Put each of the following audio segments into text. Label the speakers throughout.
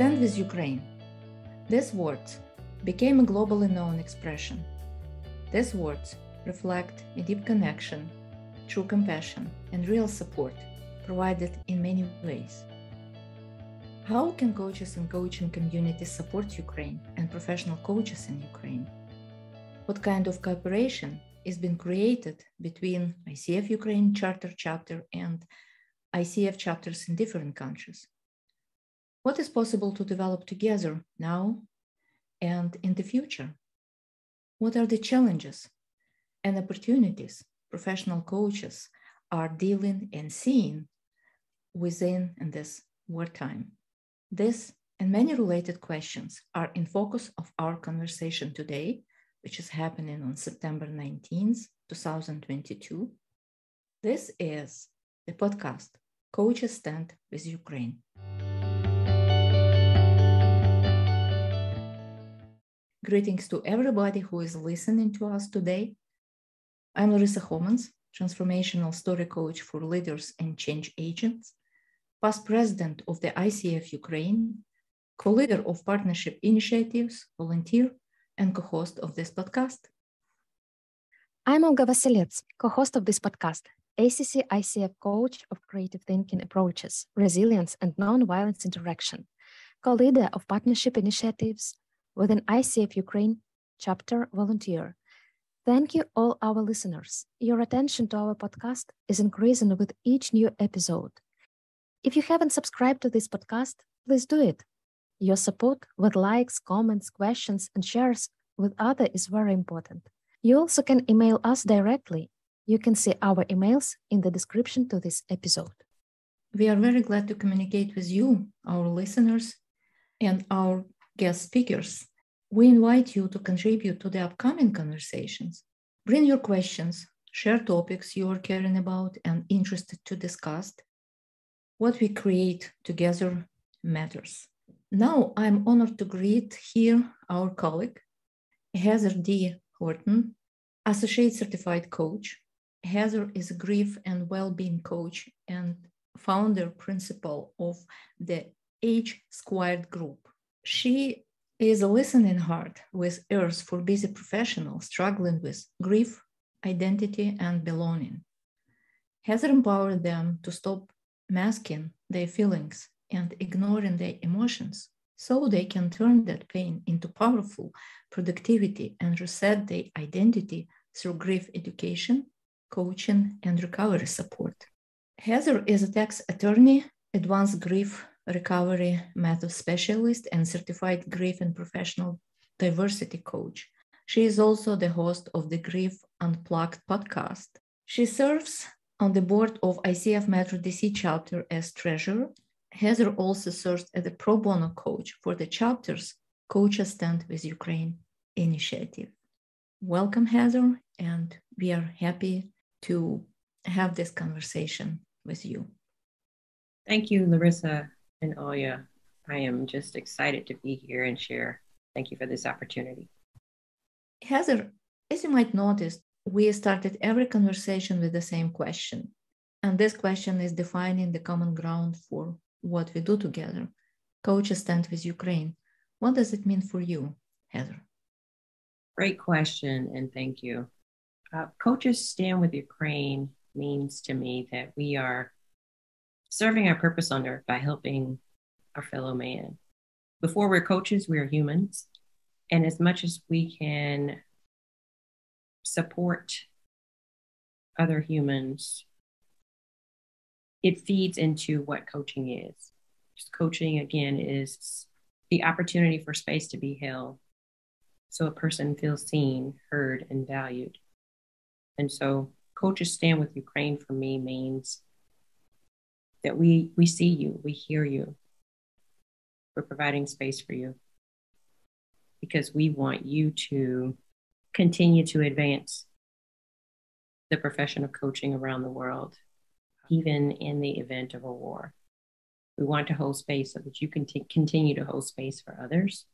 Speaker 1: Stand with Ukraine. These words became a globally known expression. These words reflect a deep connection, true compassion, and real support provided in many ways. How can coaches and coaching communities support Ukraine and professional coaches in Ukraine? What kind of cooperation is being created between ICF Ukraine Chapter and ICF chapters in different countries? What is possible to develop together now and in the future? What are the challenges and opportunities professional coaches are dealing and seeing within this wartime? This and many related questions are in focus of our conversation today, which is happening on September 19th, 2022. This is the podcast, Coaches Stand with Ukraine. Greetings to everybody who is listening to us today. I'm Larysa, Homans, transformational story coach for leaders and change agents, past president of the ICF Ukraine, co-leader of partnership initiatives, volunteer, and co-host of this podcast.
Speaker 2: I'm Olga Vasylets, co-host of this podcast, ACC ICF coach of creative thinking approaches, resilience, and non-violence interaction, co-leader of partnership initiatives within ICF Ukraine Chapter volunteer. Thank you all our listeners. Your attention to our podcast is increasing with each new episode. If you haven't subscribed to this podcast, please do it. Your support with likes, comments, questions, and shares with others is very important. You also can email us directly. You can see our emails in the description to this episode.
Speaker 1: We are very glad to communicate with you, our listeners, and our guest speakers. We invite you to contribute to the upcoming conversations. Bring your questions, share topics you are caring about and interested to discuss. What we create together matters. Now I'm honored to greet here our colleague, Heather D. Horton, Associate Certified Coach. Heather is a grief and well-being coach and founder principal of the H Squared Group. She is a listening heart with ears for busy professionals struggling with grief, identity, and belonging. Heather empowered them to stop masking their feelings and ignoring their emotions so they can turn that pain into powerful productivity and reset their identity through grief education, coaching, and recovery support. Heather is a tax attorney, advanced grief recovery method specialist, and certified grief and professional diversity coach. She is also the host of the Grief Unplugged podcast. She serves on the board of ICF Metro DC Chapter as treasurer. Heather also serves as a Pro-Bono coach for the chapter's Coaches Stand with Ukraine initiative. Welcome, Heather, and we are happy to have this conversation with you.
Speaker 3: Thank you, Larysa and Olga. I am just excited to be here and share. Thank you for this opportunity.
Speaker 1: Heather, as you might notice, we started every conversation with the same question. And this question is defining the common ground for what we do together. Coaches Stand with Ukraine. What does it mean for you, Heather?
Speaker 3: Great question, and thank you. Coaches Stand with Ukraine means to me that we are serving our purpose on earth by helping our fellow man. Before we're coaches, we are humans. And as much as we can support other humans, it feeds into what coaching is. Coaching, again, is the opportunity for space to be held so a person feels seen, heard, and valued. And so Coaches Stand with Ukraine for me means that we see you, we hear you. We're providing space for you because we want you to continue to advance the profession of coaching around the world, even in the event of a war. We want to hold space so that you can continue to hold space for others.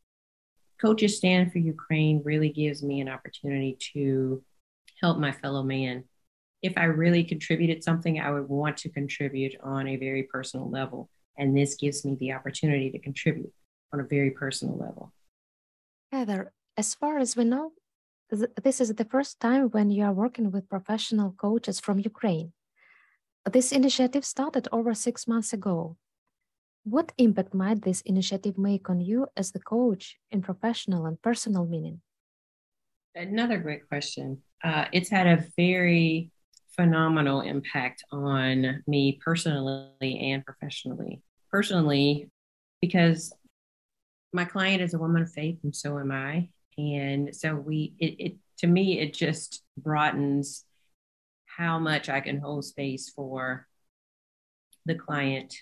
Speaker 3: Coaches Stand for Ukraine really gives me an opportunity to help my fellow man. If I really contributed something, I would want to contribute on a very personal level. And this gives me the opportunity to contribute. on a very personal level.
Speaker 2: Heather, as far as we know, this is the first time when you are working with professional coaches from Ukraine. This initiative started over 6 months ago. What impact might this initiative make on you as the coach in professional and personal meaning?
Speaker 3: Another great question. It's had a very phenomenal impact on me personally and professionally. Personally, because my client is a woman of faith, and so am I. And so to me, it just broadens how much I can hold space for the client,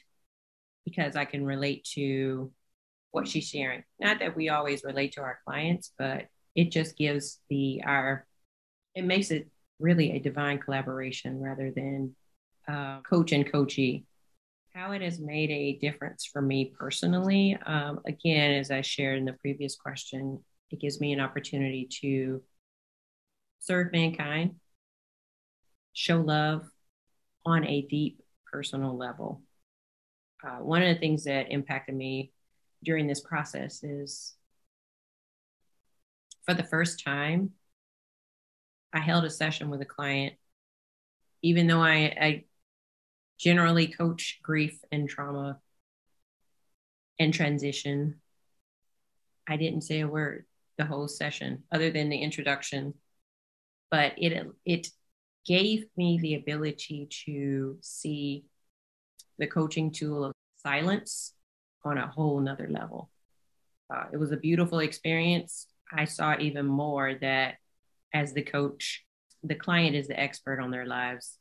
Speaker 3: because I can relate to what she's sharing. Not that we always relate to our clients, but it just gives it makes it really a divine collaboration rather than coach and coachee. How it has made a difference for me personally, again, as I shared in the previous question, it gives me an opportunity to serve mankind, show love on a deep personal level. One of the things that impacted me during this process is, for the first time, I held a session with a client, even though I generally coach grief and trauma and transition. I didn't say a word the whole session other than the introduction, but it gave me the ability to see the coaching tool of silence on a whole nother level. It was a beautiful experience. I saw even more that as the coach, the client is the expert on their lives,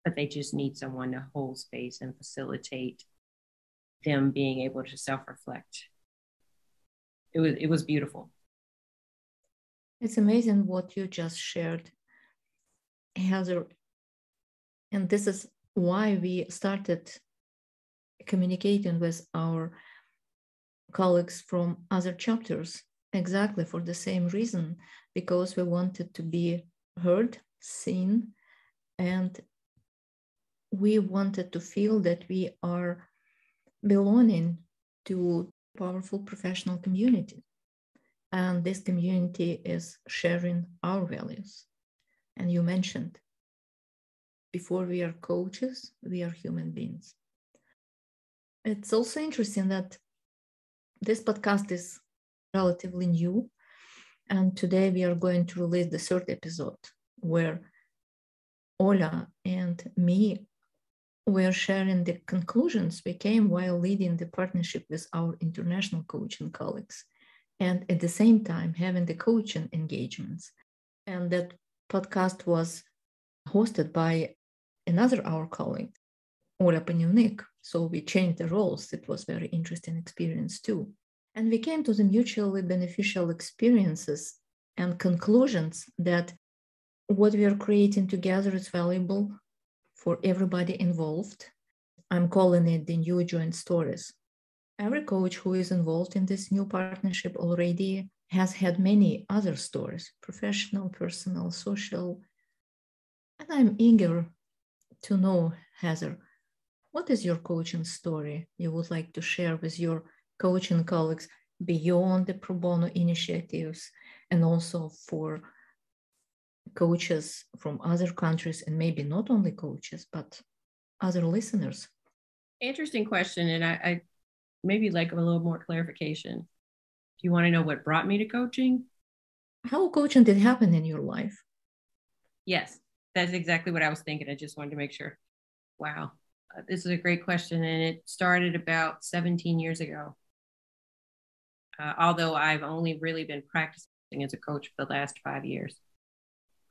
Speaker 3: but they just need someone to hold space and facilitate them being able to self-reflect. It was beautiful.
Speaker 1: It's amazing what you just shared, Heather. And this is why we started communicating with our colleagues from other chapters, exactly for the same reason, because we wanted to be heard, seen, and we wanted to feel that we are belonging to a powerful professional community. And this community is sharing our values. And you mentioned, before we are coaches, we are human beings. It's also interesting that this podcast is relatively new. And today we are going to release the third episode, where Olga and me were sharing the conclusions we came while leading the partnership with our international coaching colleagues, and at the same time having the coaching engagements. And that podcast was hosted by another our colleague, Olga Panivnik. So we changed the roles. It was a very interesting experience too. And we came to the mutually beneficial experiences and conclusions that what we are creating together is valuable for everybody involved. I'm calling it the new joint stories. Every coach who is involved in this new partnership already has had many other stories, professional, personal, social. And I'm eager to know, Heather, what is your coaching story you would like to share with your coaching colleagues beyond the Pro-Bono initiatives, and also for coaches from other countries, and maybe not only coaches, but other listeners?
Speaker 3: Interesting question. And I maybe like a little more clarification. Do you want to know what brought me to coaching?
Speaker 1: How coaching did happen in your life?
Speaker 3: Yes, that's exactly what I was thinking. I just wanted to make sure. Wow. This is a great question. And it started about 17 years ago. Although I've only really been practicing as a coach for the last 5 years.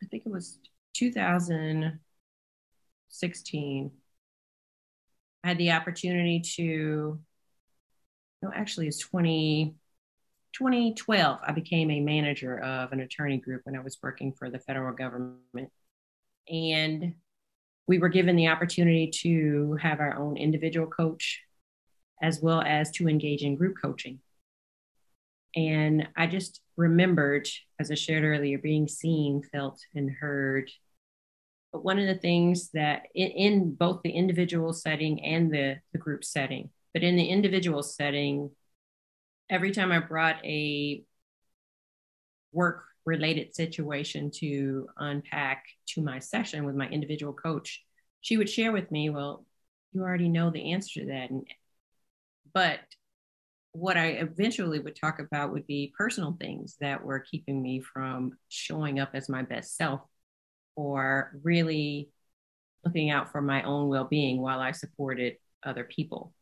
Speaker 3: I think it was 2016. I had the opportunity to, no, actually it's 2012. I became a manager of an attorney group when I was working for the federal government. And we were given the opportunity to have our own individual coach, as well as to engage in group coaching. And I just remembered, as I shared earlier, being seen, felt, and heard. But one of the things that in both the individual setting and the group setting, but in the individual setting, every time I brought a work-related situation to unpack to my session with my individual coach, she would share with me, well, you already know the answer to that. But what I eventually would talk about would be personal things that were keeping me from showing up as my best self or really looking out for my own well-being while I supported other people.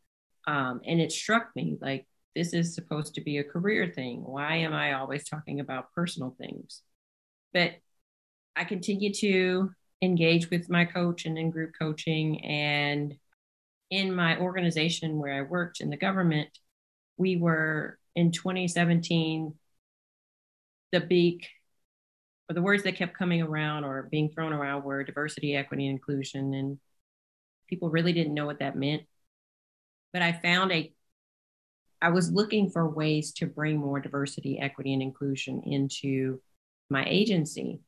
Speaker 3: And it struck me like, this is supposed to be a career thing. Why am I always talking about personal things? But I continue to engage with my coach and in group coaching. And in my organization where I worked in the government, we were in 2017, the words that kept coming around or being thrown around were diversity, equity, and inclusion. And people really didn't know what that meant. But I was looking for ways to bring more diversity, equity, and inclusion into my agency.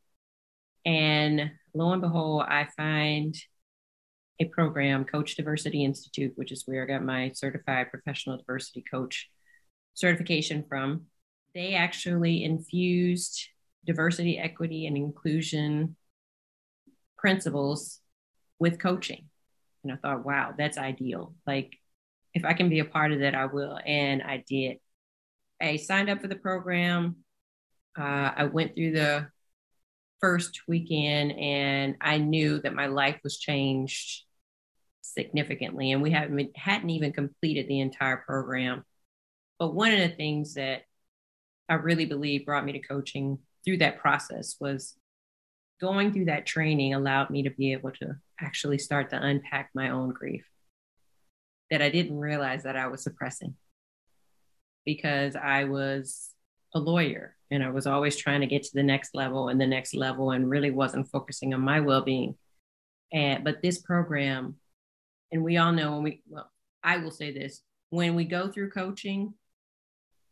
Speaker 3: And lo and behold, I find a program, Coach Diversity Institute, which is where I got my certified professional diversity coach certification from. They actually infused diversity, equity, and inclusion principles with coaching. And I thought, wow, that's ideal. Like, if I can be a part of that, I will. And I did. I signed up for the program. I went through the first weekend and I knew that my life was changed significantly. And we hadn't even completed the entire program. But one of the things that I really believe brought me to coaching through that process was going through that training allowed me to be able to actually start to unpack my own grief that I didn't realize that I was suppressing, because I was a lawyer and I was always trying to get to the next level and really wasn't focusing on my well-being. But this program, and we all know I will say this, when we go through coaching,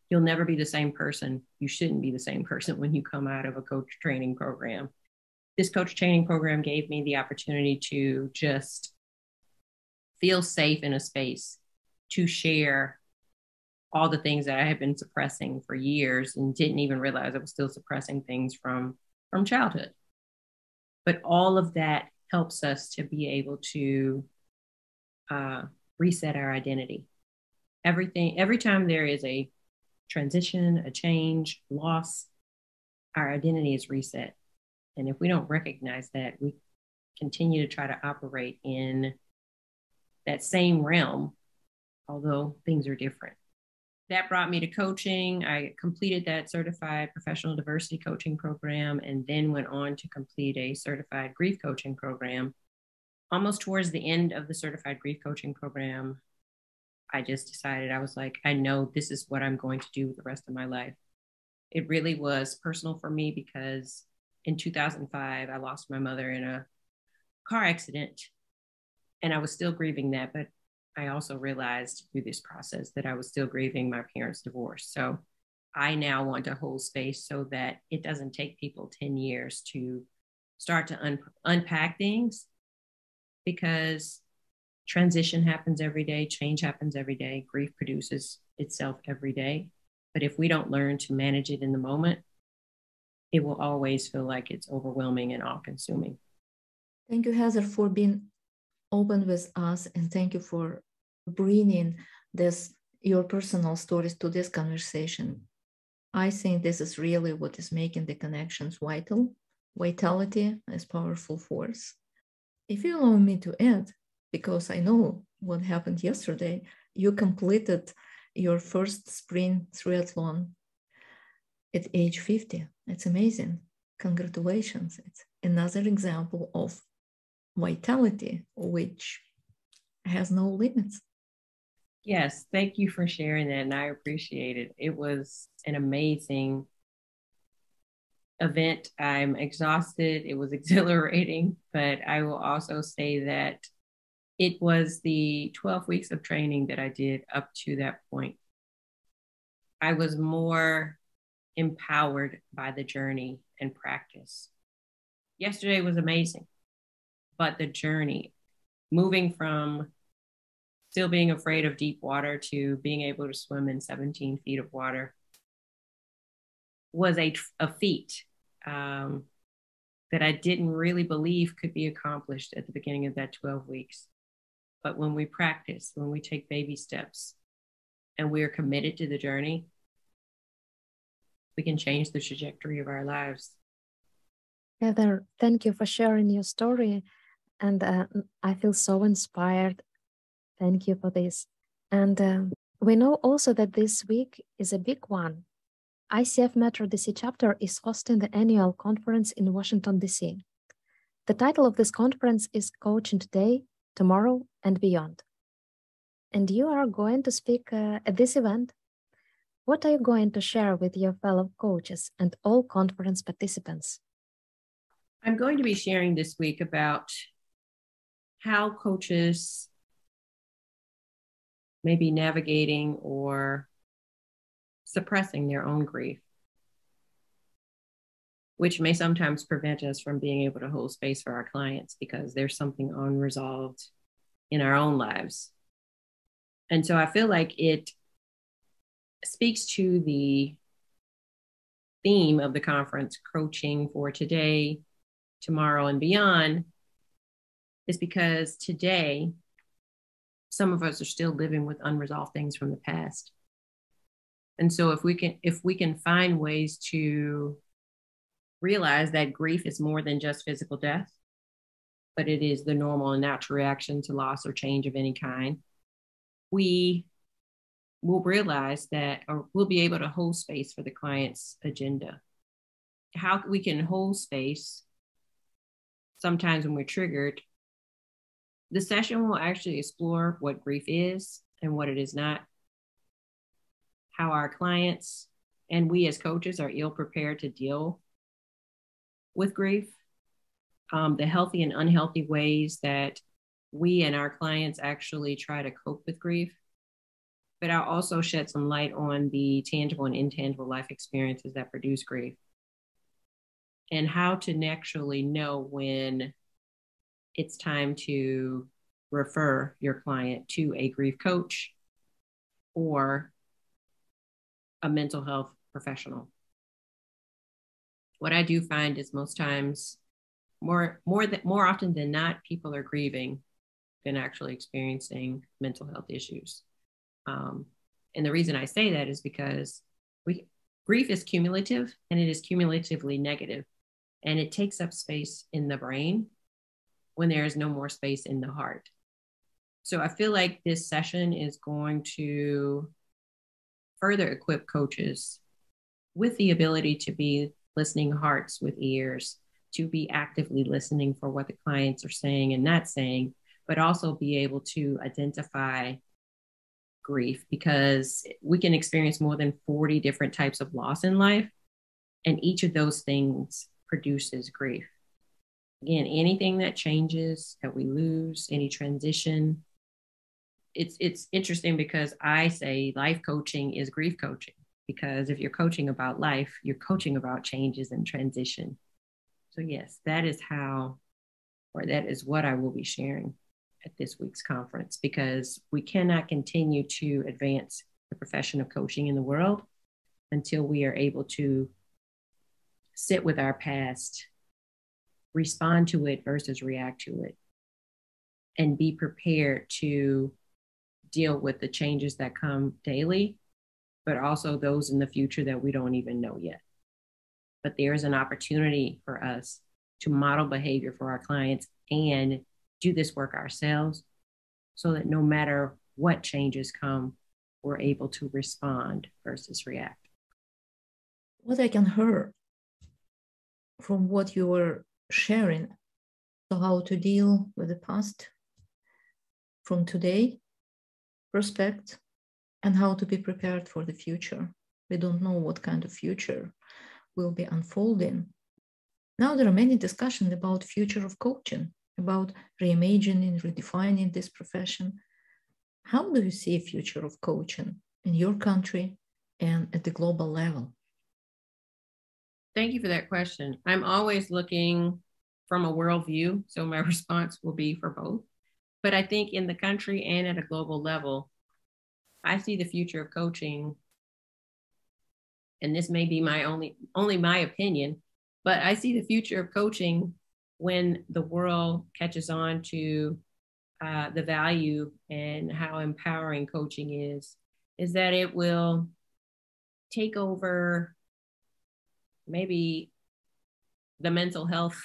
Speaker 3: you'll never be the same person. You shouldn't be the same person when you come out of a coach training program. This coach training program gave me the opportunity to just feel safe in a space to share all the things that I had been suppressing for years and didn't even realize I was still suppressing things from childhood. But all of that helps us to be able to reset our identity. Every time there is a transition, a change, loss, our identity is reset. And if we don't recognize that, we continue to try to operate in that same realm, although things are different. That brought me to coaching. I completed that certified professional diversity coaching program and then went on to complete a certified grief coaching program. Almost towards the end of the certified grief coaching program, I just decided, I was like, I know this is what I'm going to do with the rest of my life. It really was personal for me because in 2005, I lost my mother in a car accident. And I was still grieving that, but I also realized through this process that I was still grieving my parents' divorce. So I now want to hold space so that it doesn't take people 10 years to start to unpack things, because transition happens every day, change happens every day, grief produces itself every day. But if we don't learn to manage it in the moment, it will always feel like it's overwhelming and all-consuming.
Speaker 1: Thank you, Heather, for being open with us, and thank you for bringing your personal stories to this conversation. I think this is really what is making the connections vital. Vitality is powerful force. If you allow me to add, because I know what happened yesterday, you completed your first sprint triathlon at age 50. It's amazing. Congratulations. It's another example of vitality, which has no limits.
Speaker 3: Yes, thank you for sharing that, and I appreciate it. It was an amazing event. I'm exhausted. It was exhilarating, but I will also say that it was the 12 weeks of training that I did up to that point. I was more empowered by the journey and practice. Yesterday was amazing, but the journey, moving from still being afraid of deep water to being able to swim in 17 feet of water was a feat that I didn't really believe could be accomplished at the beginning of that 12 weeks. But when we practice, when we take baby steps, and we are committed to the journey, we can change the trajectory of our lives.
Speaker 2: Heather, thank you for sharing your story. And I feel so inspired. Thank you for this. And we know also that this week is a big one. ICF Metro DC Chapter is hosting the annual conference in Washington, D.C. The title of this conference is Coaching Today, Tomorrow, and Beyond. And you are going to speak at this event. What are you going to share with your fellow coaches and all conference participants?
Speaker 3: I'm going to be sharing this week about how coaches may be navigating or suppressing their own grief, which may sometimes prevent us from being able to hold space for our clients because there's something unresolved in our own lives. And so I feel like it speaks to the theme of the conference, Coaching for Today, Tomorrow, and Beyond, is because today, some of us are still living with unresolved things from the past. And so if we can find ways to realize that grief is more than just physical death, but it is the normal and natural reaction to loss or change of any kind, we will realize that, or we'll be able to hold space for the client's agenda. How we can hold space sometimes when we're triggered. The session will actually explore what grief is and what it is not, how our clients and we as coaches are ill prepared to deal with grief, the healthy and unhealthy ways that we and our clients actually try to cope with grief. But I'll also shed some light on the tangible and intangible life experiences that produce grief and how to naturally know when it's time to refer your client to a grief coach or a mental health professional. What I do find is most times, more often than not, people are grieving than actually experiencing mental health issues. And the reason I say that is because grief is cumulative, and it is cumulatively negative, and it takes up space in the brain when there is no more space in the heart. So I feel like this session is going to further equip coaches with the ability to be listening hearts with ears, to be actively listening for what the clients are saying and not saying, but also be able to identify grief, because we can experience more than 40 different types of loss in life, and each of those things produces grief. Again, anything that changes, that we lose, any transition. It's interesting because I say life coaching is grief coaching, because if you're coaching about life, you're coaching about changes and transition. So yes, that is what I will be sharing at this week's conference, because we cannot continue to advance the profession of coaching in the world until we are able to sit with our past, respond to it versus react to it, and be prepared to deal with the changes that come daily, but also those in the future that we don't even know yet. But there is an opportunity for us to model behavior for our clients and do this work ourselves, so that no matter what changes come, we're able to respond versus react.
Speaker 1: What I can hear from what you were sharing, so how to deal with the past from today perspective, and how to be prepared for the future. We don't know what kind of future will be unfolding. Now there are many discussions about future of coaching, about reimagining, redefining this profession. How do you see a future of coaching in your country and at the global level?
Speaker 3: Thank you for that question. I'm always looking from a worldview, so my response will be for both. But I think in the country and at a global level, I see the future of coaching, and this may be my only my opinion, but I see the future of coaching when the world catches on to the value and how empowering coaching is that it will take over maybe the mental health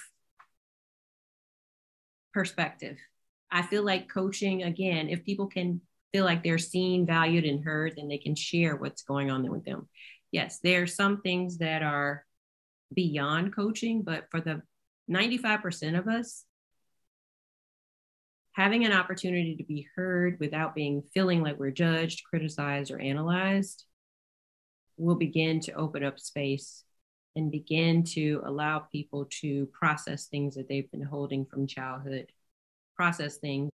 Speaker 3: perspective. I feel like coaching, again, if people can feel like they're seen, valued, and heard, then they can share what's going on with them. Yes, there are some things that are beyond coaching, but for the 95% of us, having an opportunity to be heard without feeling like we're judged, criticized, or analyzed will begin to open up space and begin to allow people to process things that they've been holding from childhood, process things.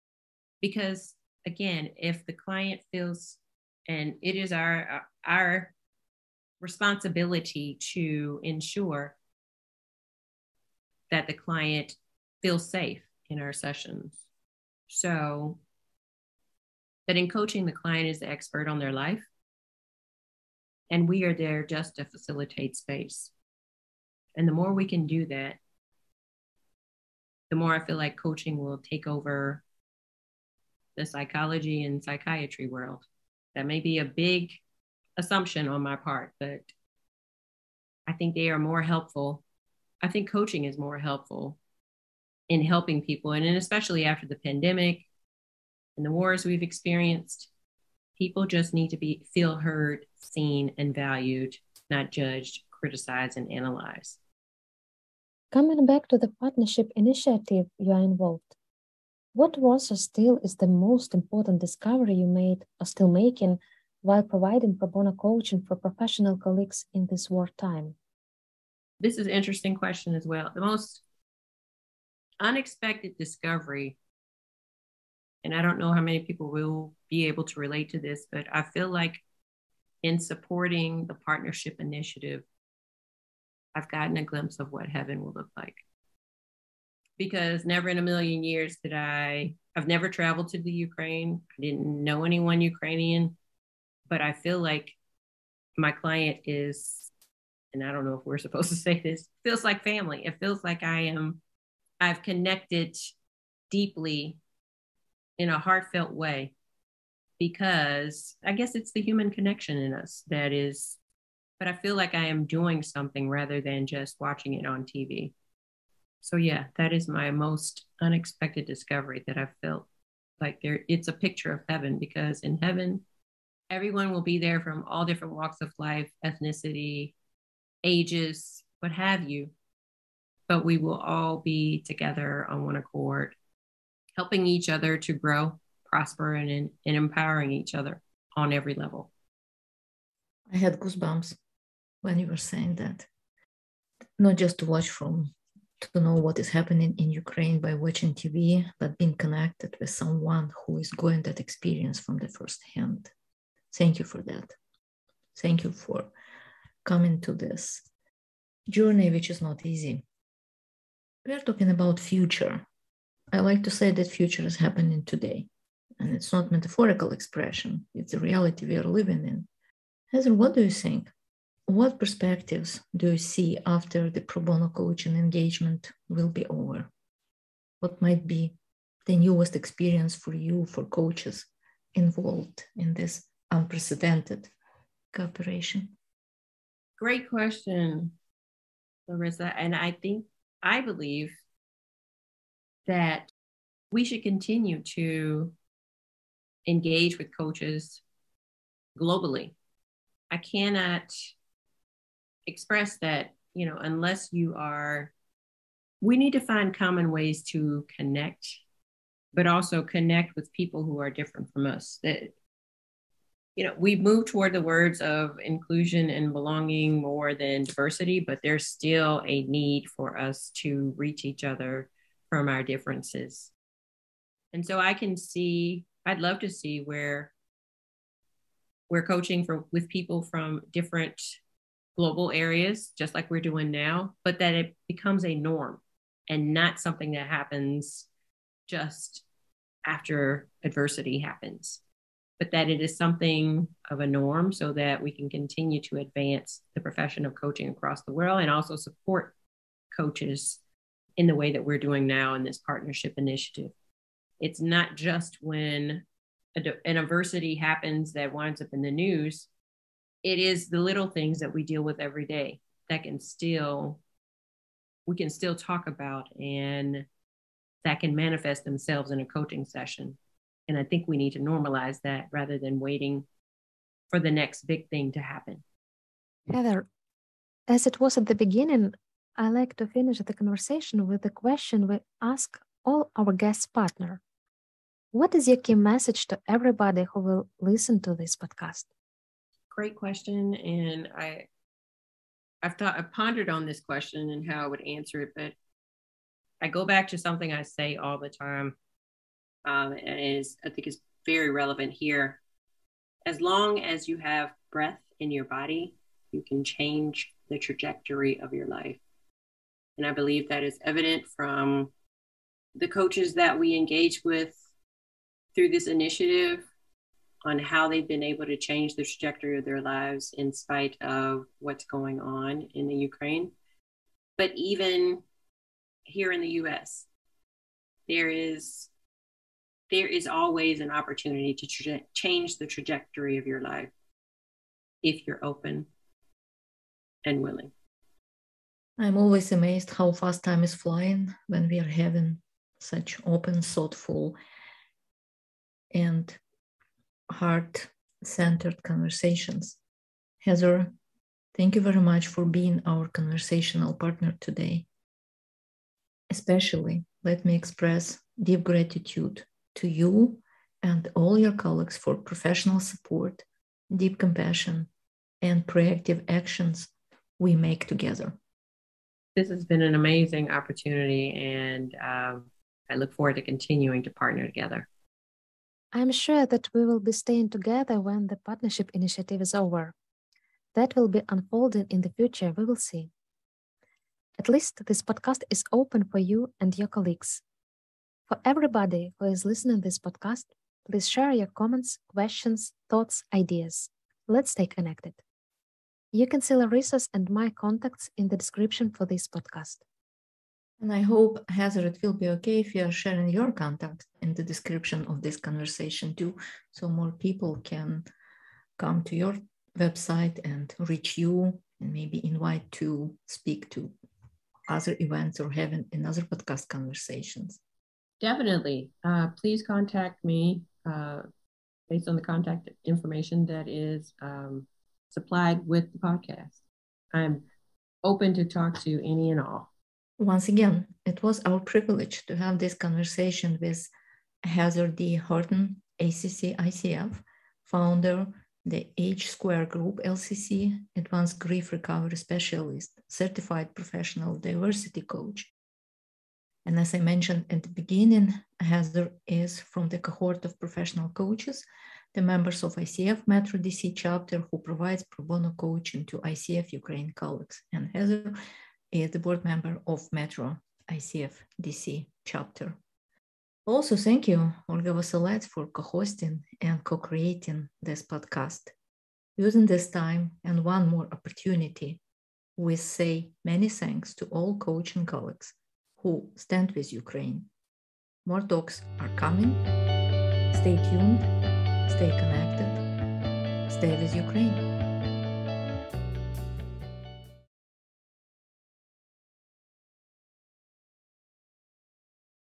Speaker 3: Because again, if the client feels, and it is our responsibility to ensure that the client feels safe in our sessions. So that in coaching, the client is the expert on their life, and we are there just to facilitate space. And the more we can do that, the more I feel like coaching will take over the psychology and psychiatry world. That may be a big assumption on my part, but I think they are more helpful. I think coaching is more helpful in helping people. And especially after the pandemic and the wars we've experienced, people just need to feel heard, seen, and valued, not judged, criticized, and analyzed.
Speaker 2: Coming back to the partnership initiative you are involved, what was or still is the most important discovery you made or still making while providing pro bono coaching for professional colleagues in this wartime?
Speaker 3: This is an interesting question as well. The most unexpected discovery, and I don't know how many people will be able to relate to this, but I feel like in supporting the partnership initiative, I've gotten a glimpse of what heaven will look like. Because never in a million years I've never traveled to the Ukraine. I didn't know anyone Ukrainian, but I feel like my client is, and I don't know if we're supposed to say this, feels like family. It feels like I've connected deeply in a heartfelt way, because I guess it's the human connection in us that is, but I feel like I am doing something rather than just watching it on TV. So yeah, that is my most unexpected discovery, that I felt like it's a picture of heaven, because in heaven, everyone will be there from all different walks of life, ethnicity, ages, what have you. But we will all be together on one accord, helping each other to grow, prosper, and empowering each other on every level.
Speaker 1: I had goosebumps when you were saying that. Not just to know what is happening in Ukraine by watching TV, but being connected with someone who is going that experience from the first hand. Thank you for that. Thank you for coming to this journey, which is not easy. We're talking about future. I like to say that future is happening today, and it's not metaphorical expression. It's the reality we are living in. Heather, what do you think? What perspectives do you see after the pro bono coaching engagement will be over? What might be the newest experience for you, for coaches involved in this unprecedented cooperation?
Speaker 3: Great question, Larysa. And I believe that we should continue to engage with coaches globally. I cannot express that, unless we need to find common ways to connect, but also connect with people who are different from us. That, we move toward the words of inclusion and belonging more than diversity, but there's still a need for us to reach each other from our differences. And so I'd love to see where we're coaching with people from different global areas, just like we're doing now, but that it becomes a norm and not something that happens just after adversity happens, but that it is something of a norm so that we can continue to advance the profession of coaching across the world and also support coaches in the way that we're doing now in this partnership initiative. It's not just when an adversity happens that winds up in the news. It is the little things that we deal with every day that we can still talk about and that can manifest themselves in a coaching session. And I think we need to normalize that rather than waiting for the next big thing to happen.
Speaker 2: Heather, as it was at the beginning, I like to finish the conversation with the question we ask all our guest partners. What is your key message to everybody who will listen to this podcast?
Speaker 3: Great question. And I've pondered on this question and how I would answer it, but I go back to something I say all the time. And I think is very relevant here. As long as you have breath in your body, you can change the trajectory of your life. And I believe that is evident from the coaches that we engage with through this initiative on how they've been able to change the trajectory of their lives in spite of what's going on in the Ukraine. But even here in the US, there is always an opportunity to change the trajectory of your life if you're open and willing.
Speaker 1: I'm always amazed how fast time is flying when we are having such open, thoughtful, and heart-centered conversations. Heather, thank you very much for being our conversational partner today. Especially, let me express deep gratitude to you and all your colleagues for professional support, deep compassion, and proactive actions we make together.
Speaker 3: This has been an amazing opportunity, and I look forward to continuing to partner together.
Speaker 2: I'm sure that we will be staying together when the partnership initiative is over. That will be unfolding in the future, we will see. At least this podcast is open for you and your colleagues. For everybody who is listening to this podcast, please share your comments, questions, thoughts, ideas. Let's stay connected. You can see Larysa's and my contacts in the description for this podcast.
Speaker 1: And I hope, Heather, it will be okay if you are sharing your contact in the description of this conversation too, so more people can come to your website and reach you and maybe invite to speak to other events or having another podcast conversations.
Speaker 3: Definitely. Please contact me based on the contact information that is supplied with the podcast. I'm open to talk to any and all.
Speaker 1: Once again, it was our privilege to have this conversation with Heather D. Horton, ACC ICF, founder, the H Square Group LCC, Advanced Grief Recovery Specialist, Certified Professional Diversity Coach. And as I mentioned at the beginning, Heather is from the cohort of professional coaches, the members of ICF Metro DC Chapter, who provides pro bono coaching to ICF Ukraine colleagues. And Heather is the board member of Metro ICF DC Chapter. Also, thank you, Olga Vasylets, for co-hosting and co-creating this podcast. Using this time and one more opportunity, we say many thanks to all coaching colleagues who stand with Ukraine. More talks are coming. Stay tuned, stay connected, stay with Ukraine.